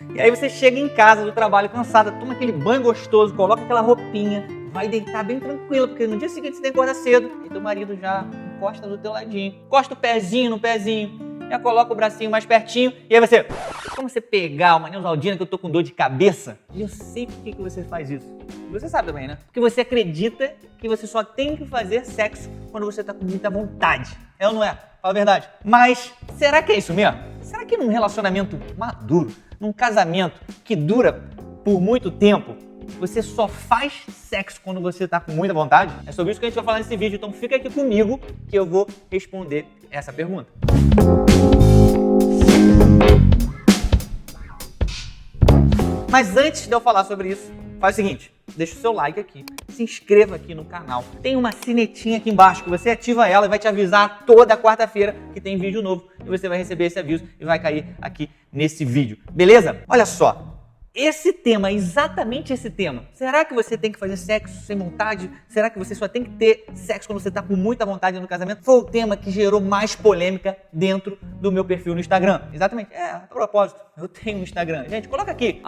E aí você chega em casa do trabalho cansada, toma aquele banho gostoso, coloca aquela roupinha, vai deitar bem tranquilo, porque no dia seguinte você tem que acordar cedo. E teu marido já encosta do teu ladinho, encosta o pezinho no pezinho, já coloca o bracinho mais pertinho, e aí você... Como você pegar uma Neusaldina que eu tô com dor de cabeça, e eu sei por que você faz isso. Você sabe também, né? Porque você acredita que você só tem que fazer sexo quando você tá com muita vontade. É ou não é? Fala a verdade. Mas será que é isso mesmo? Será que num relacionamento maduro, num casamento que dura por muito tempo, você só faz sexo quando você tá com muita vontade? É sobre isso que a gente vai falar nesse vídeo, então fica aqui comigo que eu vou responder essa pergunta. Mas antes de eu falar sobre isso, faz o seguinte, deixa o seu like aqui, se inscreva aqui no canal. Tem uma sinetinha aqui embaixo que você ativa ela e vai te avisar toda quarta-feira que tem vídeo novo. E você vai receber esse aviso e vai cair aqui nesse vídeo. Beleza? Olha só. Esse tema, exatamente esse tema. Será que você tem que fazer sexo sem vontade? Será que você só tem que ter sexo quando você está com muita vontade no casamento? Foi o tema que gerou mais polêmica dentro do meu perfil no Instagram. Exatamente. A propósito, eu tenho um Instagram. Gente, coloca aqui,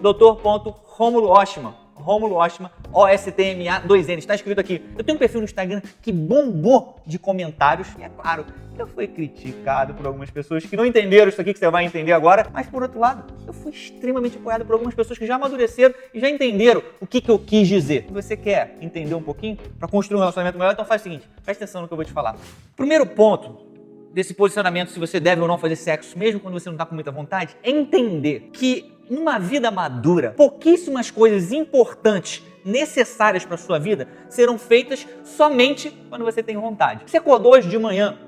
@dr.romulo_Oschmann. Romulo Oschmann, O-S-T-M-A, 2 N, está escrito aqui. Eu tenho um perfil no Instagram que bombou de comentários, e é claro, eu fui criticado por algumas pessoas que não entenderam isso aqui que você vai entender agora, mas por outro lado, eu fui extremamente apoiado por algumas pessoas que já amadureceram e já entenderam o que eu quis dizer. Se você quer entender um pouquinho para construir um relacionamento melhor, então faz o seguinte, presta atenção no que eu vou te falar. Primeiro ponto desse posicionamento, se você deve ou não fazer sexo, mesmo quando você não está com muita vontade, é entender que numa vida madura, pouquíssimas coisas importantes, necessárias para a sua vida, serão feitas somente quando você tem vontade. Você acordou hoje de manhã,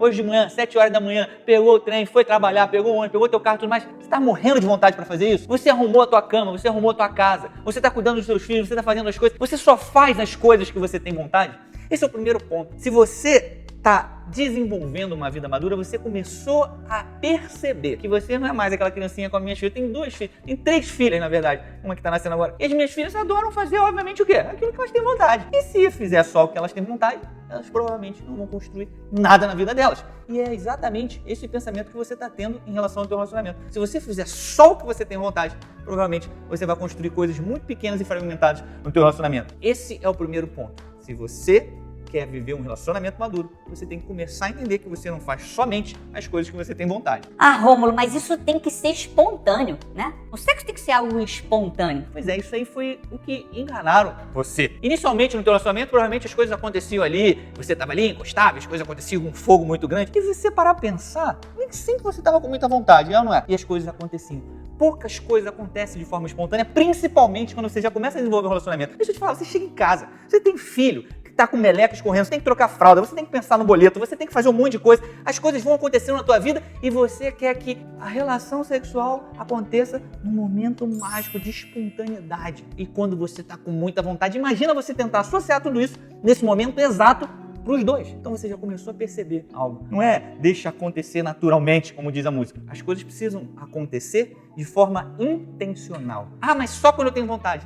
7 horas da manhã, pegou o trem, foi trabalhar, pegou o ônibus, pegou teu carro e tudo mais, você está morrendo de vontade para fazer isso? Você arrumou a tua cama, você arrumou a tua casa, você está cuidando dos seus filhos, você está fazendo as coisas, você só faz as coisas que você tem vontade? Esse é o primeiro ponto. Se você está desenvolvendo uma vida madura, você começou a perceber que você não é mais aquela criancinha com as minhas filhas. Tem 2 filhas, tem 3 filhas, na verdade, uma que está nascendo agora. E as minhas filhas adoram fazer, obviamente, o quê? Aquilo que elas têm vontade. E se fizer só o que elas têm vontade, elas provavelmente não vão construir nada na vida delas. E é exatamente esse pensamento que você está tendo em relação ao teu relacionamento. Se você fizer só o que você tem vontade, provavelmente você vai construir coisas muito pequenas e fragmentadas no teu relacionamento. Esse é o primeiro ponto. Se você quer viver um relacionamento maduro, você tem que começar a entender que você não faz somente as coisas que você tem vontade. Rômulo, mas isso tem que ser espontâneo, né? O sexo tem que ser algo espontâneo. Pois é, isso aí foi o que enganaram você. Inicialmente no teu relacionamento, provavelmente as coisas aconteciam ali, você estava ali, encostava, as coisas aconteciam com um fogo muito grande. E você parar pra pensar, nem sempre você estava com muita vontade, é ou não é? E as coisas aconteciam. Poucas coisas acontecem de forma espontânea, principalmente quando você já começa a desenvolver um relacionamento. Deixa eu te falar, você chega em casa, você tem filho, tá com meleca escorrendo, você tem que trocar fralda, você tem que pensar no boleto, você tem que fazer um monte de coisa, as coisas vão acontecendo na tua vida e você quer que a relação sexual aconteça num momento mágico de espontaneidade. E quando você tá com muita vontade, imagina você tentar associar tudo isso nesse momento exato para os dois. Então você já começou a perceber algo. Não é deixa acontecer naturalmente, como diz a música. As coisas precisam acontecer de forma intencional. Mas só quando eu tenho vontade.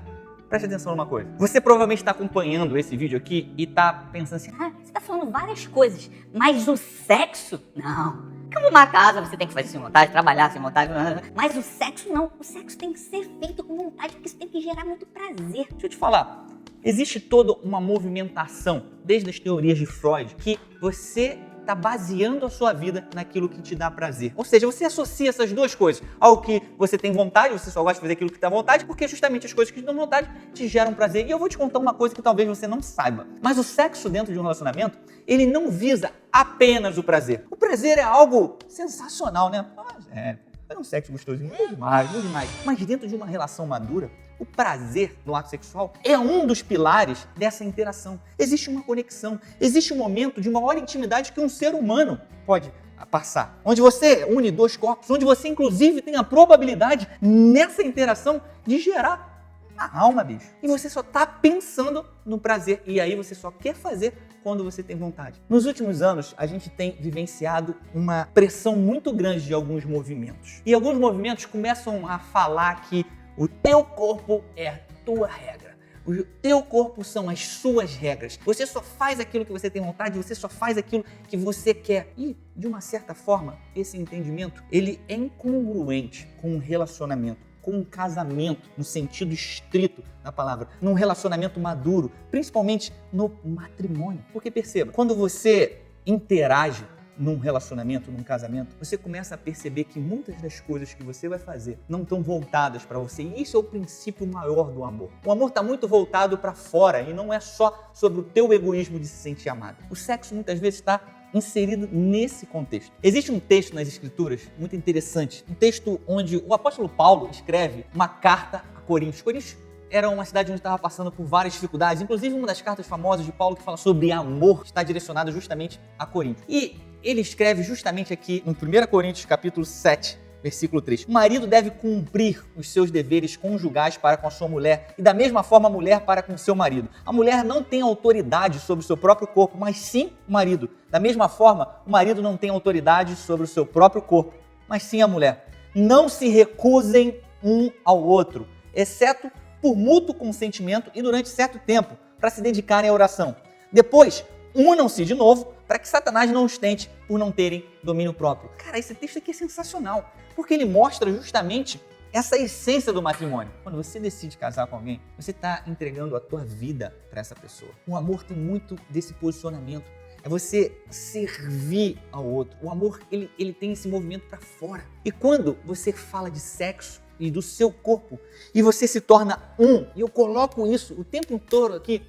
Preste atenção numa coisa. Você provavelmente está acompanhando esse vídeo aqui e está pensando assim, você está falando várias coisas, mas o sexo? Não. Como uma casa, você tem que fazer sem vontade, trabalhar sem vontade, mas o sexo não. O sexo tem que ser feito com vontade, porque isso tem que gerar muito prazer. Deixa eu te falar, existe toda uma movimentação, desde as teorias de Freud, que você está baseando a sua vida naquilo que te dá prazer. Ou seja, você associa essas duas coisas. Ao que você tem vontade, você só gosta de fazer aquilo que dá vontade, porque justamente as coisas que te dão vontade te geram prazer. E eu vou te contar uma coisa que talvez você não saiba. Mas o sexo dentro de um relacionamento, ele não visa apenas o prazer. O prazer é algo sensacional, né? É um sexo gostosinho, muito demais, muito demais. Mas dentro de uma relação madura, o prazer no ato sexual é um dos pilares dessa interação. Existe uma conexão, existe um momento de maior intimidade que um ser humano pode passar. Onde você une 2 corpos, onde você inclusive tem a probabilidade nessa interação de gerar a alma, bicho. E você só tá pensando no prazer. E aí você só quer fazer quando você tem vontade. Nos últimos anos, a gente tem vivenciado uma pressão muito grande de alguns movimentos. E alguns movimentos começam a falar que o teu corpo é a tua regra. O teu corpo são as suas regras. Você só faz aquilo que você tem vontade, você só faz aquilo que você quer. E, de uma certa forma, esse entendimento, ele é incongruente com um relacionamento. com um casamento, no sentido estrito da palavra, num relacionamento maduro, principalmente no matrimônio. Porque perceba, quando você interage num relacionamento, num casamento, você começa a perceber que muitas das coisas que você vai fazer não estão voltadas para você. E isso é o princípio maior do amor. O amor está muito voltado para fora e não é só sobre o teu egoísmo de se sentir amado. O sexo muitas vezes está inserido nesse contexto. Existe um texto nas Escrituras muito interessante, um texto onde o apóstolo Paulo escreve uma carta a Coríntios. Coríntios era uma cidade onde estava passando por várias dificuldades, inclusive uma das cartas famosas de Paulo que fala sobre amor está direcionada justamente a Coríntios. E ele escreve justamente aqui no 1 Coríntios capítulo 7, versículo 3. O marido deve cumprir os seus deveres conjugais para com a sua mulher e da mesma forma a mulher para com o seu marido. A mulher não tem autoridade sobre o seu próprio corpo, mas sim o marido. Da mesma forma, o marido não tem autoridade sobre o seu próprio corpo, mas sim a mulher. Não se recusem um ao outro, exceto por mútuo consentimento e durante certo tempo, para se dedicarem à oração. Depois, unam-se de novo para que Satanás não os tente por não terem domínio próprio. Cara, esse texto aqui é sensacional, porque ele mostra justamente essa essência do matrimônio. Quando você decide casar com alguém, você está entregando a tua vida para essa pessoa. O amor tem muito desse posicionamento. É você servir ao outro. O amor, ele tem esse movimento para fora. E quando você fala de sexo e do seu corpo, e você se torna um, e eu coloco isso o tempo todo aqui,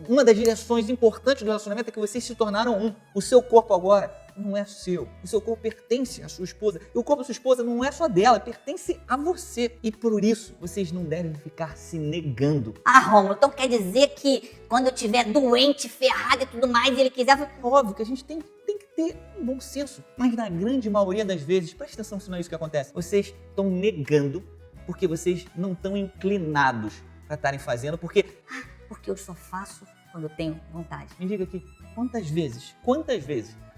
uma das direções importantes do relacionamento é que vocês se tornaram um. O seu corpo agora não é seu. O seu corpo pertence à sua esposa. E o corpo da sua esposa não é só dela, pertence a você. E por isso, vocês não devem ficar se negando. Ah, Rômulo, então quer dizer que quando eu estiver doente, ferrado e tudo mais, e ele quiser... É óbvio que a gente tem que ter um bom senso. Mas na grande maioria das vezes, presta atenção se não é isso que acontece. Vocês estão negando porque vocês não estão inclinados para estarem fazendo, porque eu só faço quando eu tenho vontade. Me diga aqui, quantas vezes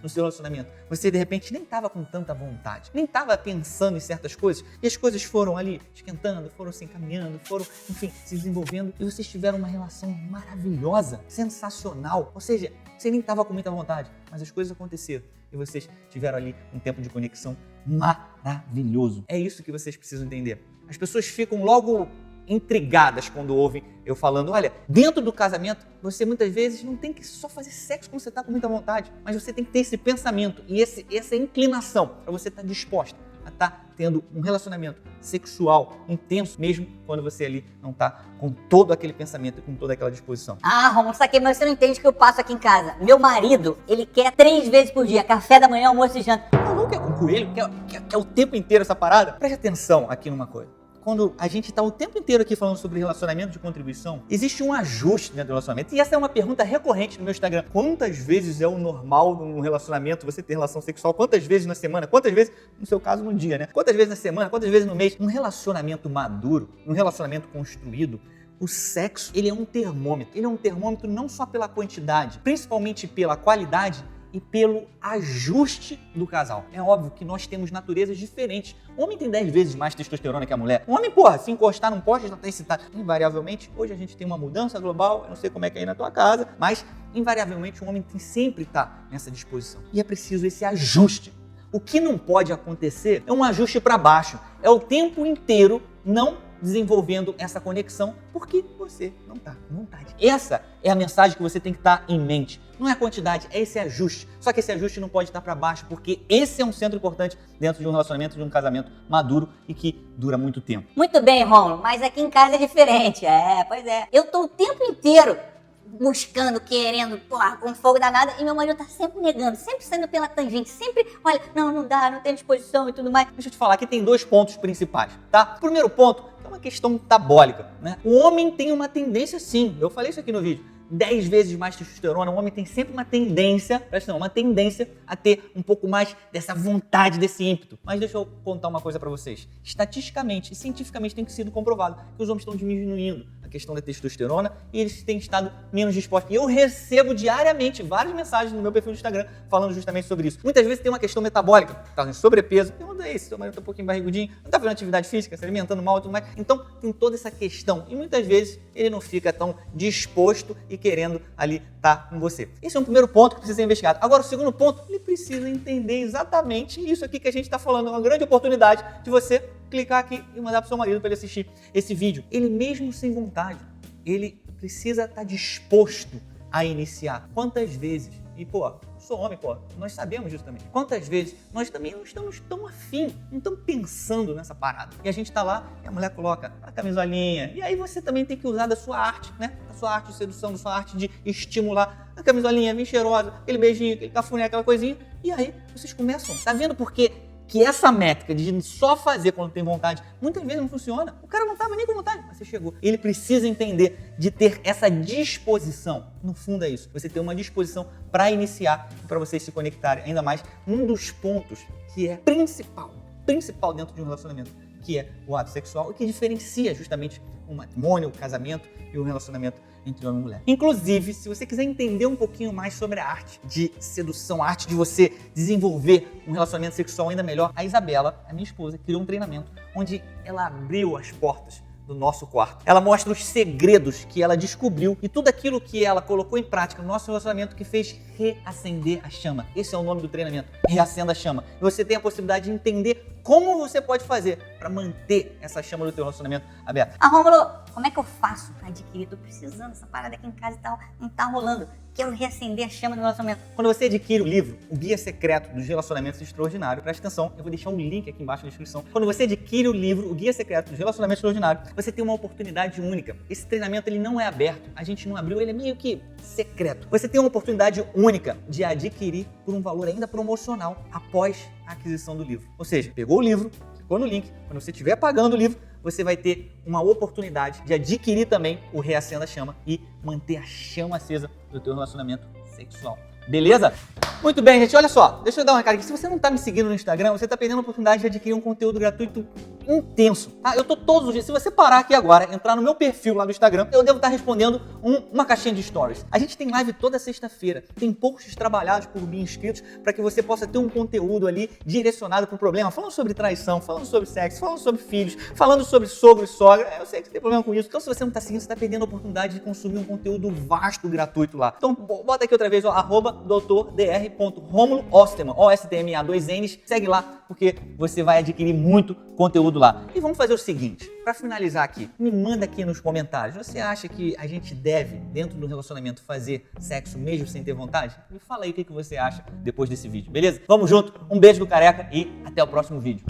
no seu relacionamento você de repente nem estava com tanta vontade, nem estava pensando em certas coisas e as coisas foram ali esquentando, foram se encaminhando, foram, enfim, se desenvolvendo e vocês tiveram uma relação maravilhosa, sensacional, ou seja, você nem estava com muita vontade, mas as coisas aconteceram e vocês tiveram ali um tempo de conexão maravilhoso. É isso que vocês precisam entender. As pessoas ficam logo intrigadas quando ouvem eu falando, olha, dentro do casamento, você muitas vezes não tem que só fazer sexo quando você está com muita vontade, mas você tem que ter esse pensamento e essa inclinação para você estar disposta a estar tendo um relacionamento sexual intenso, mesmo quando você ali não está com todo aquele pensamento e com toda aquela disposição. Ah, Romulo, saquei, mas você não entende o que eu passo aqui em casa. Meu marido, ele quer 3 vezes por dia, café da manhã, almoço e janta. Não quer com coelho? Quer o tempo inteiro essa parada? Preste atenção aqui numa coisa. Quando a gente está o tempo inteiro aqui falando sobre relacionamento de contribuição, existe um ajuste dentro do relacionamento. E essa é uma pergunta recorrente no meu Instagram. Quantas vezes é o normal num relacionamento você ter relação sexual? Quantas vezes na semana? Quantas vezes, no seu caso, num dia, né? Quantas vezes na semana? Quantas vezes no mês? Um relacionamento maduro, um relacionamento construído, o sexo, ele é um termômetro. Ele é um termômetro não só pela quantidade, principalmente pela qualidade, e pelo ajuste do casal. É óbvio que nós temos naturezas diferentes. O homem tem 10 vezes mais testosterona que a mulher. O homem, se encostar num poste já está excitado. Invariavelmente, hoje a gente tem uma mudança global, eu não sei como é que é aí na tua casa, mas invariavelmente o homem tem sempre estar nessa disposição. E é preciso esse ajuste. O que não pode acontecer é um ajuste para baixo. É o tempo inteiro não desenvolvendo essa conexão porque você não está com vontade. Essa é a mensagem que você tem que estar em mente. Não é a quantidade, é esse ajuste. Só que esse ajuste não pode estar para baixo porque esse é um centro importante dentro de um relacionamento, de um casamento maduro e que dura muito tempo. Muito bem, Romulo, mas aqui em casa é diferente. Pois é. Eu tô o tempo inteiro buscando, querendo, com fogo danado, e meu marido tá sempre negando, sempre saindo pela tangente, sempre, olha, não dá, não tem disposição e tudo mais. Deixa eu te falar, aqui tem 2 pontos principais, tá? O primeiro ponto é uma questão metabólica, né? O homem tem uma tendência, sim, eu falei isso aqui no vídeo, 10 vezes mais testosterona, o homem tem sempre uma tendência, uma tendência a ter um pouco mais dessa vontade, desse ímpeto. Mas deixa eu contar uma coisa pra vocês. Estatisticamente e cientificamente tem sido comprovado que os homens estão diminuindo a questão da testosterona e eles têm estado menos dispostos. E eu recebo diariamente várias mensagens no meu perfil do Instagram falando justamente sobre isso. Muitas vezes tem uma questão metabólica, tá em sobrepeso, pergunta aí, se seu marido tá um pouquinho barrigudinho, não tá fazendo atividade física, se alimentando mal e tudo mais. Então tem toda essa questão e muitas vezes ele não fica tão disposto e querendo ali estar com você. Esse é um primeiro ponto que precisa ser investigado. Agora o segundo ponto, ele precisa entender exatamente isso aqui que a gente está falando, é uma grande oportunidade de você clicar aqui e mandar pro seu marido para ele assistir esse vídeo. Ele mesmo sem vontade, ele precisa estar disposto a iniciar. Quantas vezes, e pô, eu sou homem, pô, nós sabemos disso também. Quantas vezes nós também não estamos tão afim, não estamos pensando nessa parada. E a gente tá lá e a mulher coloca a camisolinha. E aí você também tem que usar da sua arte, né? Da sua arte de sedução, da sua arte de estimular. A camisolinha bem cheirosa, aquele beijinho, aquele cafuné, aquela coisinha. E aí vocês começam. Tá vendo por quê? Que essa métrica de só fazer quando tem vontade, muitas vezes não funciona. O cara não estava nem com vontade, mas você chegou. Ele precisa entender de ter essa disposição. No fundo é isso. Você ter uma disposição para iniciar e para vocês se conectarem. Ainda mais um dos pontos que é principal dentro de um relacionamento, que é o ato sexual, e que diferencia justamente o matrimônio, o casamento e o relacionamento entre homem e mulher. Inclusive, se você quiser entender um pouquinho mais sobre a arte de sedução, a arte de você desenvolver um relacionamento sexual ainda melhor, a Isabela, a minha esposa, criou um treinamento onde ela abriu as portas do nosso quarto. Ela mostra os segredos que ela descobriu e tudo aquilo que ela colocou em prática no nosso relacionamento que fez reacender a chama. Esse é o nome do treinamento, Reacenda a Chama. E você tem a possibilidade de entender como você pode fazer para manter essa chama do teu relacionamento aberta. Rômulo, como é que eu faço para adquirir? Tô precisando dessa parada aqui em casa e tal, não tá rolando. Quero reacender a chama do relacionamento. Quando você adquire o livro, O Guia Secreto dos Relacionamentos Extraordinários, presta atenção, eu vou deixar um link aqui embaixo na descrição. Quando você adquire o livro, O Guia Secreto dos Relacionamentos Extraordinários, você tem uma oportunidade única. Esse treinamento ele não é aberto, a gente não abriu, ele é meio que secreto. Você tem uma oportunidade única de adquirir por um valor ainda promocional após a aquisição do livro. Ou seja, pegou o livro, clicou no link, quando você estiver pagando o livro, você vai ter uma oportunidade de adquirir também o Reacenda a Chama e manter a chama acesa do teu relacionamento sexual. Beleza? Muito bem, gente. Olha só, deixa eu dar um recado aqui. Se você não está me seguindo no Instagram, você está perdendo a oportunidade de adquirir um conteúdo gratuito intenso. Tá? Eu tô todos os dias. Se você parar aqui agora, entrar no meu perfil lá do Instagram, eu devo estar respondendo uma caixinha de stories. A gente tem live toda sexta-feira. Tem posts trabalhados por mim inscritos para que você possa ter um conteúdo ali direcionado para o problema. Falando sobre traição, falando sobre sexo, falando sobre filhos, falando sobre sogro e sogra. Eu sei que você tem problema com isso. Então, se você não está seguindo, você está perdendo a oportunidade de consumir um conteúdo vasto, gratuito lá. Então, bota aqui outra vez, ó, @drdr.romulo Osterman, O-S-T-M-A 2 N's. Segue lá, porque você vai adquirir muito conteúdo lá. E vamos fazer o seguinte, para finalizar aqui, me manda aqui nos comentários, você acha que a gente deve, dentro do relacionamento, fazer sexo mesmo sem ter vontade? Me fala aí o que você acha depois desse vídeo, beleza? Vamos junto, um beijo do Careca e até o próximo vídeo.